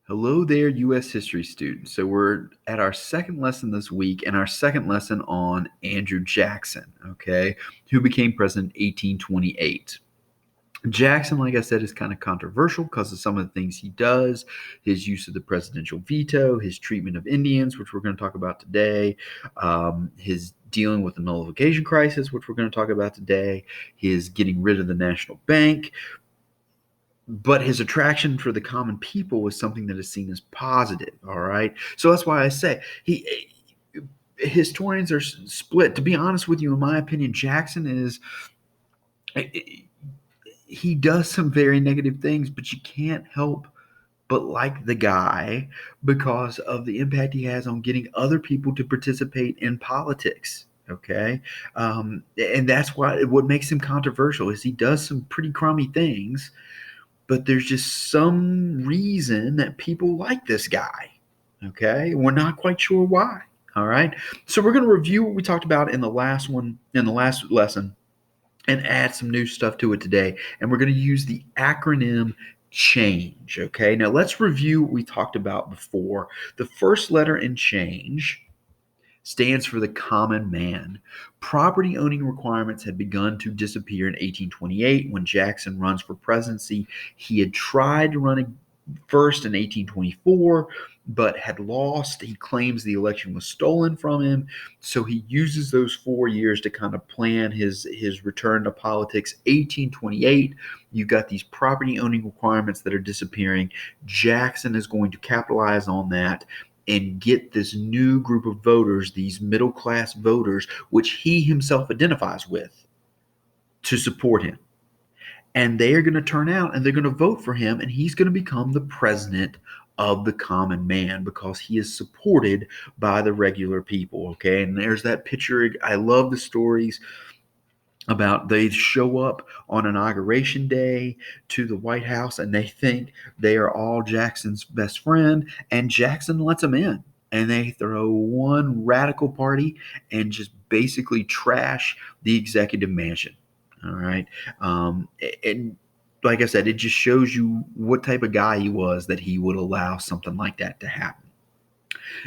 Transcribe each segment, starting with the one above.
Hello there, U.S. history students. So we're at our second lesson this week, and our second lesson on Andrew Jackson, okay, who became president in 1828. Jackson, like I said, is kind of controversial because of some of the things he does, his use of the presidential veto, his treatment of Indians, which we're going to talk about today, his dealing with the nullification crisis, which we're going to talk about today, his getting rid of the national bank, but his attraction for the common people was something that is seen as positive. All right, so that's why I say historians are split. To be honest with you, in my opinion, Jackson is he does some very negative things, but you can't help but like the guy because of the impact he has on getting other people to participate in politics. Okay, and that's what makes him controversial is he does some pretty crummy things, but there's just some reason that people like this guy. Okay, we're not quite sure why. All right, so we're going to review what we talked about in the last lesson, and add some new stuff to it today. And we're going to use the acronym CHANGE. Okay, now let's review what we talked about before. The first letter in CHANGE stands for the common man. Property owning requirements had begun to disappear in 1828 when Jackson runs for presidency. He had tried to run first in 1824, but had lost. He claims the election was stolen from him. So he uses those 4 years to kind of plan his return to politics. 1828, you got these property owning requirements that are disappearing. Jackson is going to capitalize on that and get this new group of voters, these middle class voters, which he himself identifies with, to support him. And they are going to turn out and they're going to vote for him, and he's going to become the president of the common man because he is supported by the regular people. Okay, and there's that picture. I love the stories about they show up on inauguration day to the White House and they think they are all Jackson's best friend, and Jackson lets them in. And they throw one radical party and just basically trash the executive mansion. All right. And like I said, it just shows you what type of guy he was that he would allow something like that to happen.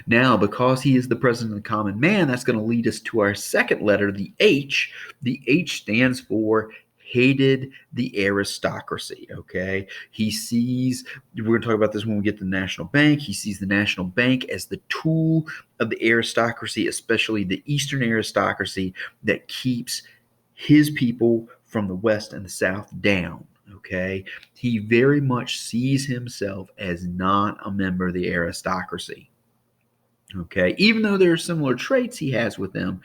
Now, because he is the president of the common man, that's going to lead us to our second letter, the H. The H stands for hated the aristocracy. Okay. He sees, we're going to talk about this when we get to the national bank. He sees the national bank as the tool of the aristocracy, especially the Eastern aristocracy that keeps his people from the West and the South down. Okay. He very much sees himself as not a member of the aristocracy. Okay, even though there are similar traits he has with them,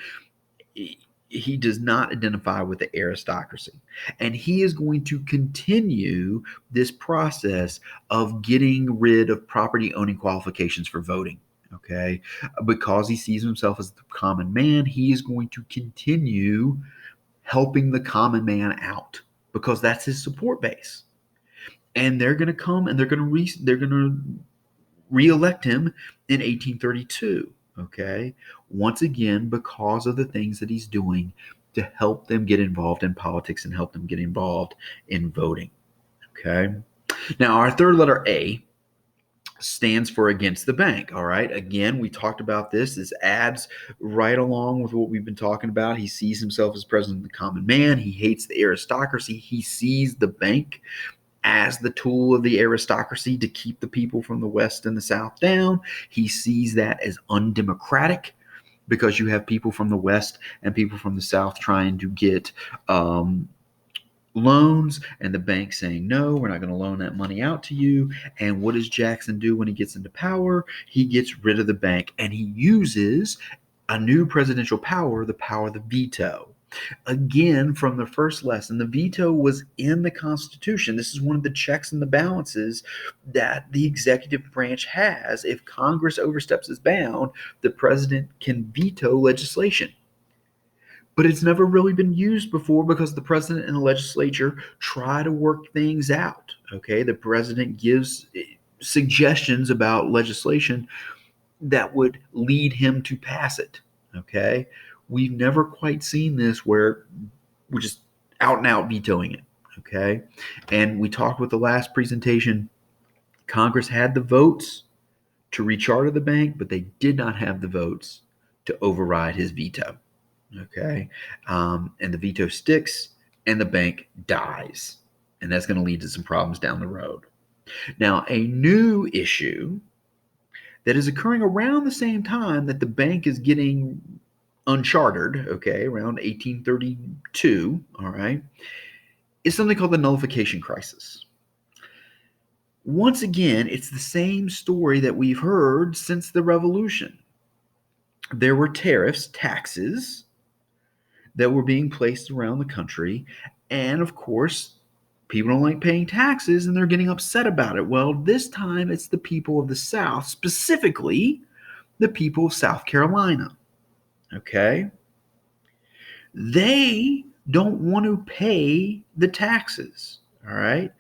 he does not identify with the aristocracy. And he is going to continue this process of getting rid of property owning qualifications for voting. Okay, because he sees himself as the common man, he is going to continue helping the common man out because that's his support base. And they're going to come and they're going to reelect him in 1832. Okay. Once again, because of the things that he's doing to help them get involved in politics and help them get involved in voting. Okay. Now, our third letter, A, stands for against the bank. All right. Again, we talked about this. This adds right along with what we've been talking about. He sees himself as president of the common man. He hates the aristocracy. He sees the bank as the tool of the aristocracy to keep the people from the West and the South down. He sees that as undemocratic because you have people from the West and people from the South trying to get loans, and the bank saying, no, we're not going to loan that money out to you. And what does Jackson do when he gets into power? He gets rid of the bank and he uses a new presidential power, the power of the veto. Again, from the first lesson, the veto was in the Constitution. This is one of the checks and the balances that the executive branch has. If Congress oversteps its bound, the president can veto legislation. But it's never really been used before because the president and the legislature try to work things out. Okay, the president gives suggestions about legislation that would lead him to pass it. Okay, we've never quite seen this where we're just out and out vetoing it. Okay, and we talked with the last presentation Congress had the votes to recharter the bank, but they did not have the votes to override his veto. Okay. And the veto sticks and the bank dies. And that's going to lead to some problems down the road. Now, a new issue that is occurring around the same time that the bank is getting unchartered, okay, around 1832, all right, is something called the nullification crisis. Once again, it's the same story that we've heard since the Revolution. There were tariffs, taxes, that were being placed around the country. And of course, people don't like paying taxes and they're getting upset about it. Well, this time it's the people of the South, specifically the people of South Carolina. Okay? They don't want to pay the taxes. All right?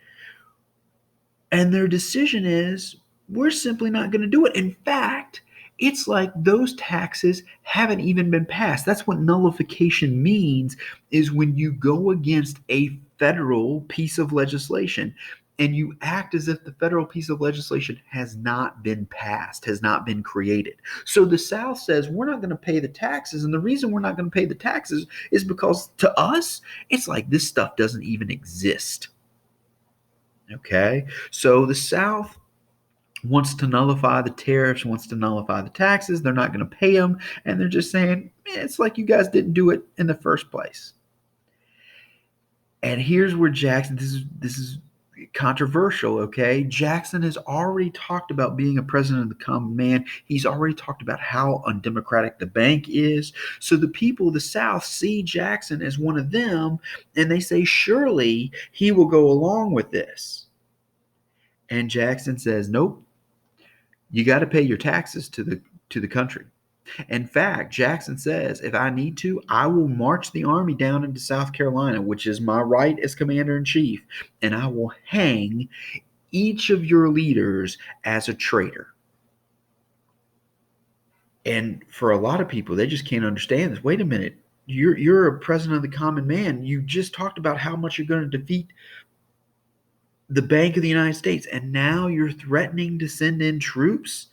And their decision is we're simply not going to do it. In fact, it's like those taxes haven't even been passed. That's what nullification means, is when you go against a federal piece of legislation and you act as if the federal piece of legislation has not been passed, has not been created. So the South says we're not going to pay the taxes. And the reason we're not going to pay the taxes is because to us, it's like this stuff doesn't even exist. Okay? So the South wants to nullify the tariffs, wants to nullify the taxes. They're not going to pay them. And they're just saying, it's like you guys didn't do it in the first place. And here's where Jackson, this is controversial, okay? Jackson has already talked about being a president of the common man. He's already talked about how undemocratic the bank is. So the people of the South see Jackson as one of them, and they say, surely he will go along with this. And Jackson says, nope. You got to pay your taxes to the country. In fact, Jackson says, if I need to, I will march the army down into South Carolina, which is my right as commander in chief, and I will hang each of your leaders as a traitor. And for a lot of people, they just can't understand this. Wait a minute. You're a president of the common man. You just talked about how much you're going to defeat the Bank of the United States, and now you're threatening to send in troops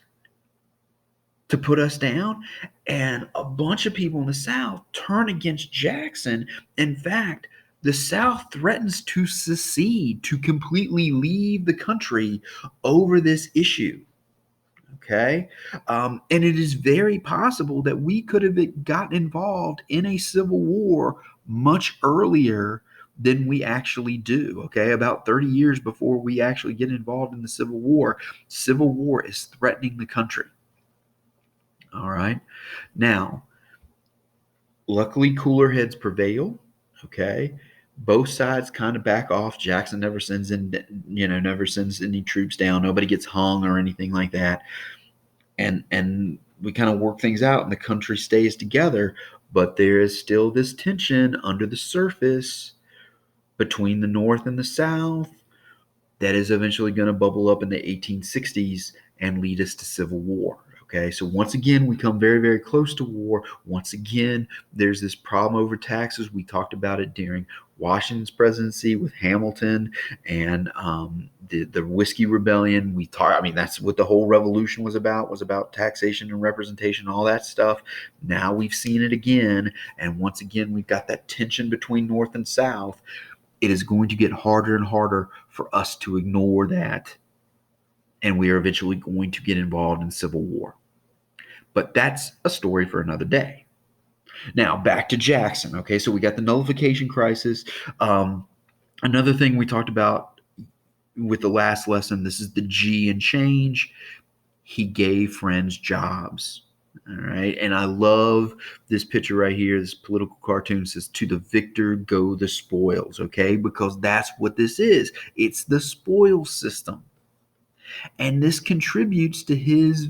to put us down. And a bunch of people in the South turn against Jackson. In fact, the South threatens to secede, to completely leave the country over this issue. Okay. And it is very possible that we could have gotten involved in a civil war much earlier than we actually do. Okay. About 30 years before we actually get involved in the Civil War. Civil war is threatening the country. All right. Now, luckily, cooler heads prevail. Okay. Both sides kind of back off. Jackson never sends any troops down. Nobody gets hung or anything like that. And we kind of work things out and the country stays together. But there is still this tension under the surface between the North and the South that is eventually going to bubble up in the 1860s and lead us to civil war. Okay, so once again, we come very, very close to war. Once again, there's this problem over taxes. We talked about it during Washington's presidency with Hamilton and the Whiskey Rebellion. That's what the whole revolution was about taxation and representation, all that stuff. Now we've seen it again. And once again, we've got that tension between North and South. It is going to get harder and harder for us to ignore that. And we are eventually going to get involved in civil war. But that's a story for another day. Now, back to Jackson. Okay, so we got the nullification crisis. Another thing we talked about with the last lesson, this is the G in change. He gave friends jobs. All right, and I love this picture right here. This political cartoon says, to the victor go the spoils, okay? Because that's what this is. It's the spoil system. And this contributes to his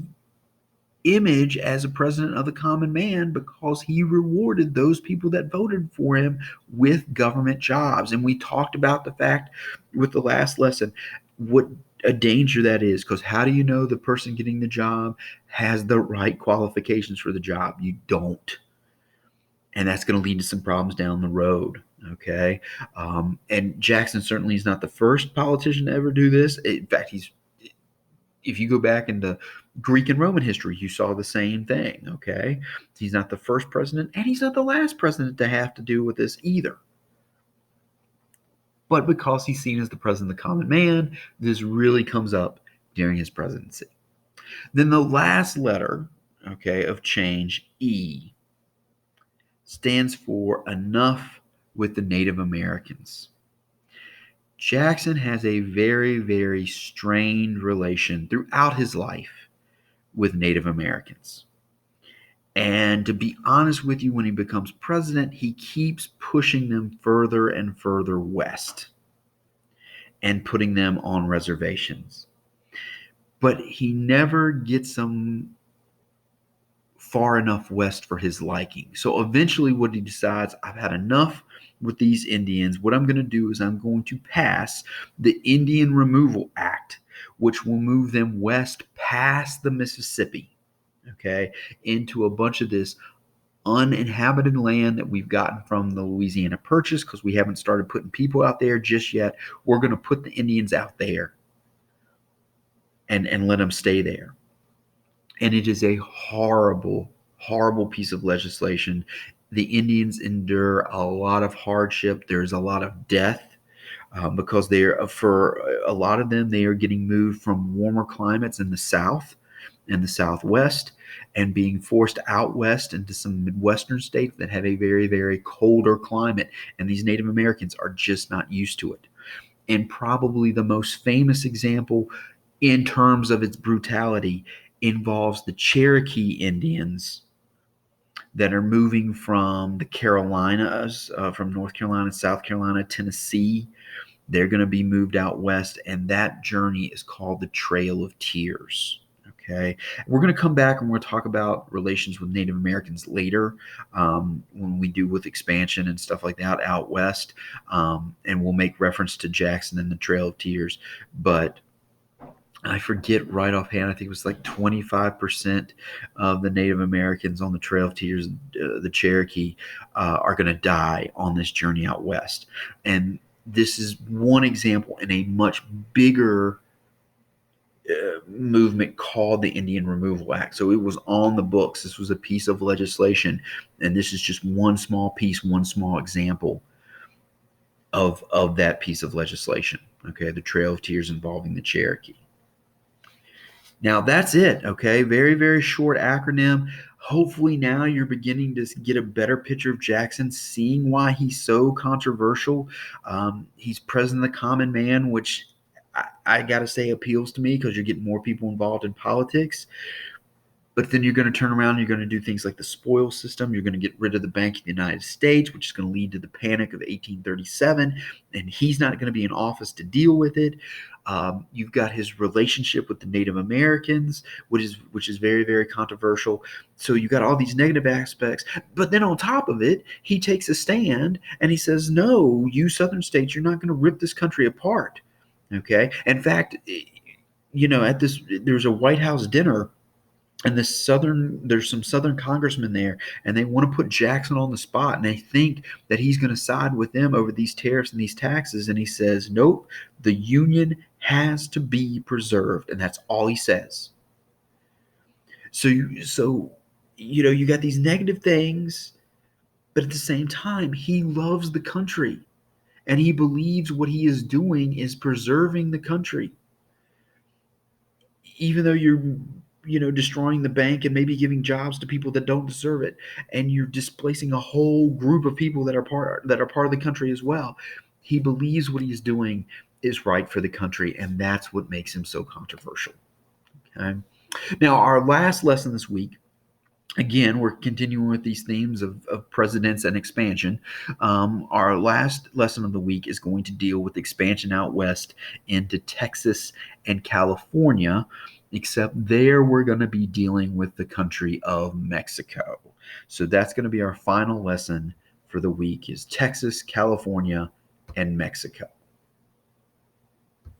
image as a president of the common man because he rewarded those people that voted for him with government jobs. And we talked about the fact with the last lesson what a danger that is, because how do you know the person getting the job has the right qualifications for the job? You don't. And that's going to lead to some problems down the road. Okay. And Jackson certainly is not the first politician to ever do this. In fact, he's if you go back into Greek and Roman history, you saw the same thing, okay? He's not the first president, and he's not the last president to have to do with this either. But because he's seen as the president of the common man, this really comes up during his presidency. Then the last letter, okay, of change, E, stands for enough with the Native Americans. Jackson has a very, very strained relation throughout his life with Native Americans. And to be honest with you, when he becomes president, he keeps pushing them further and further west and putting them on reservations. But he never gets them far enough west for his liking. So eventually, what he decides, I've had enough with these Indians. What I'm going to do is I'm going to pass the Indian Removal Act, which will move them west past the Mississippi, okay, into a bunch of this uninhabited land that we've gotten from the Louisiana Purchase, because we haven't started putting people out there just yet. We're going to put the Indians out there and let them stay there. And it is a horrible, horrible piece of legislation. The Indians endure a lot of hardship. There's a lot of death because for a lot of them, they are getting moved from warmer climates in the South and the Southwest and being forced out west into some Midwestern states that have a very, very colder climate. And these Native Americans are just not used to it. And probably the most famous example in terms of its brutality involves the Cherokee Indians that are moving from the Carolinas, from North Carolina, South Carolina, Tennessee. They're going to be moved out west, and that journey is called the Trail of Tears. Okay, we're going to come back and we're going to talk about relations with Native Americans later when we do with expansion and stuff like that out west, and we'll make reference to Jackson and the Trail of Tears. But I forget right offhand, I think it was like 25% of the Native Americans on the Trail of Tears, the Cherokee, are going to die on this journey out west. And this is one example in a much bigger movement called the Indian Removal Act. So it was on the books. This was a piece of legislation, and this is just one small piece, one small example of that piece of legislation. Okay, the Trail of Tears involving the Cherokee. Now that's it, okay? Very, very short acronym. Hopefully now you're beginning to get a better picture of Jackson, seeing why he's so controversial. He's president of the common man, which I got to say appeals to me because you're getting more people involved in politics. But then you're going to turn around and you're going to do things like the spoils system. You're going to get rid of the Bank of the United States, which is going to lead to the Panic of 1837. And he's not going to be in office to deal with it. You've got his relationship with the Native Americans, which is very, very controversial. So you've got all these negative aspects. But then on top of it, he takes a stand and he says, no, you Southern states, you're not going to rip this country apart. Okay. In fact, there's a White House dinner. And there's some Southern congressmen there, and they want to put Jackson on the spot, and they think that he's going to side with them over these tariffs and these taxes. And he says, nope, the Union has to be preserved. And that's all he says. So you got these negative things, but at the same time, he loves the country, and he believes what he is doing is preserving the country. Even though you're destroying the bank and maybe giving jobs to people that don't deserve it, and you're displacing a whole group of people that are part of the country as well. He believes what he's doing is right for the country, and that's what makes him so controversial. Okay. Now, our last lesson this week, again, we're continuing with these themes of presidents and expansion. Our last lesson of the week is going to deal with expansion out west into Texas and California, except there we're going to be dealing with the country of Mexico. So that's going to be our final lesson for the week, is Texas, California, and Mexico.